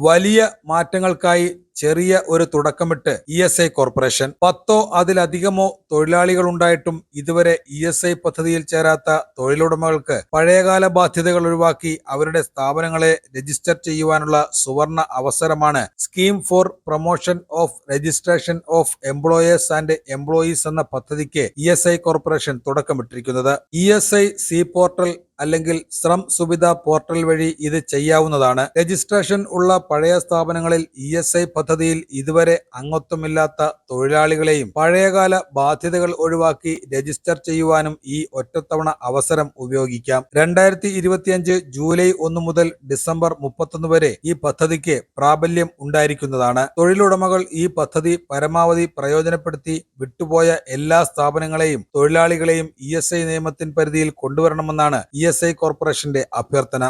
വലിയ മാറ്റങ്ങൾക്കായി ചെറിയ ഒരു തുടക്കമിട്ട് ESI കോർപ്പറേഷൻ 10 അതിലധികമോ തൊഴിലാളികൾ ഉണ്ടായിട്ടും ഇതുവരെ ESI പദ്ധതിയിൽ ചേരാത്ത തൊഴിലുടമകൾക്ക് പഴയകാല ബാധ്യതകൾ ഒഴിവാക്കി അവരുടെ സ്ഥാപനങ്ങളെ രജിസ്റ്റർ ചെയ്യുവാനുള്ള സുവർണ അവസരമാണ് scheme for promotion of registration of employers and employees എന്ന പദ്ധതിക്ക് ESI കോർപ്പറേഷൻ തുടക്കമിട്ടിരിക്കുന്നത്. ESI സി പോർട്ടൽ അല്ലെങ്കിൽ ശ്രം സുവിധ പോർട്ടൽ വഴി ഇത് ചെയ്യാവുന്നതാണ്. രജിസ്ട്രേഷൻ ഉള്ള പഴയ സ്ഥാപനങ്ങളിൽ ESI പദ്ധതിയിൽ ഇതുവരെ അംഗത്വമില്ലാത്ത തൊഴിലാളികളെയും പഴയകാല ബാധ്യതകൾ ഒഴിവാക്കി രജിസ്റ്റർ ചെയ്യുവാനും ഈ ഒറ്റത്തവണ അവസരം ഉപയോഗിക്കാം. 2025 ജൂലൈ 1 മുതൽ ഡിസംബർ 31 വരെ ഈ പദ്ധതിക്ക് പ്രാബല്യം ഉണ്ടായിരിക്കുന്നതാണ്. തൊഴിലുടമകൾ ഈ പദ്ധതി പരമാവധി പ്രയോജനപ്പെടുത്തി വിട്ടുപോയ എല്ലാ സ്ഥാപനങ്ങളെയും തൊഴിലാളികളെയും ESI നിയമത്തിൻ പരിധിയിൽ കൊണ്ടുവരണമെന്നാണ് ESI കോർപ്പറേഷന്റെ അഭ്യർത്ഥന.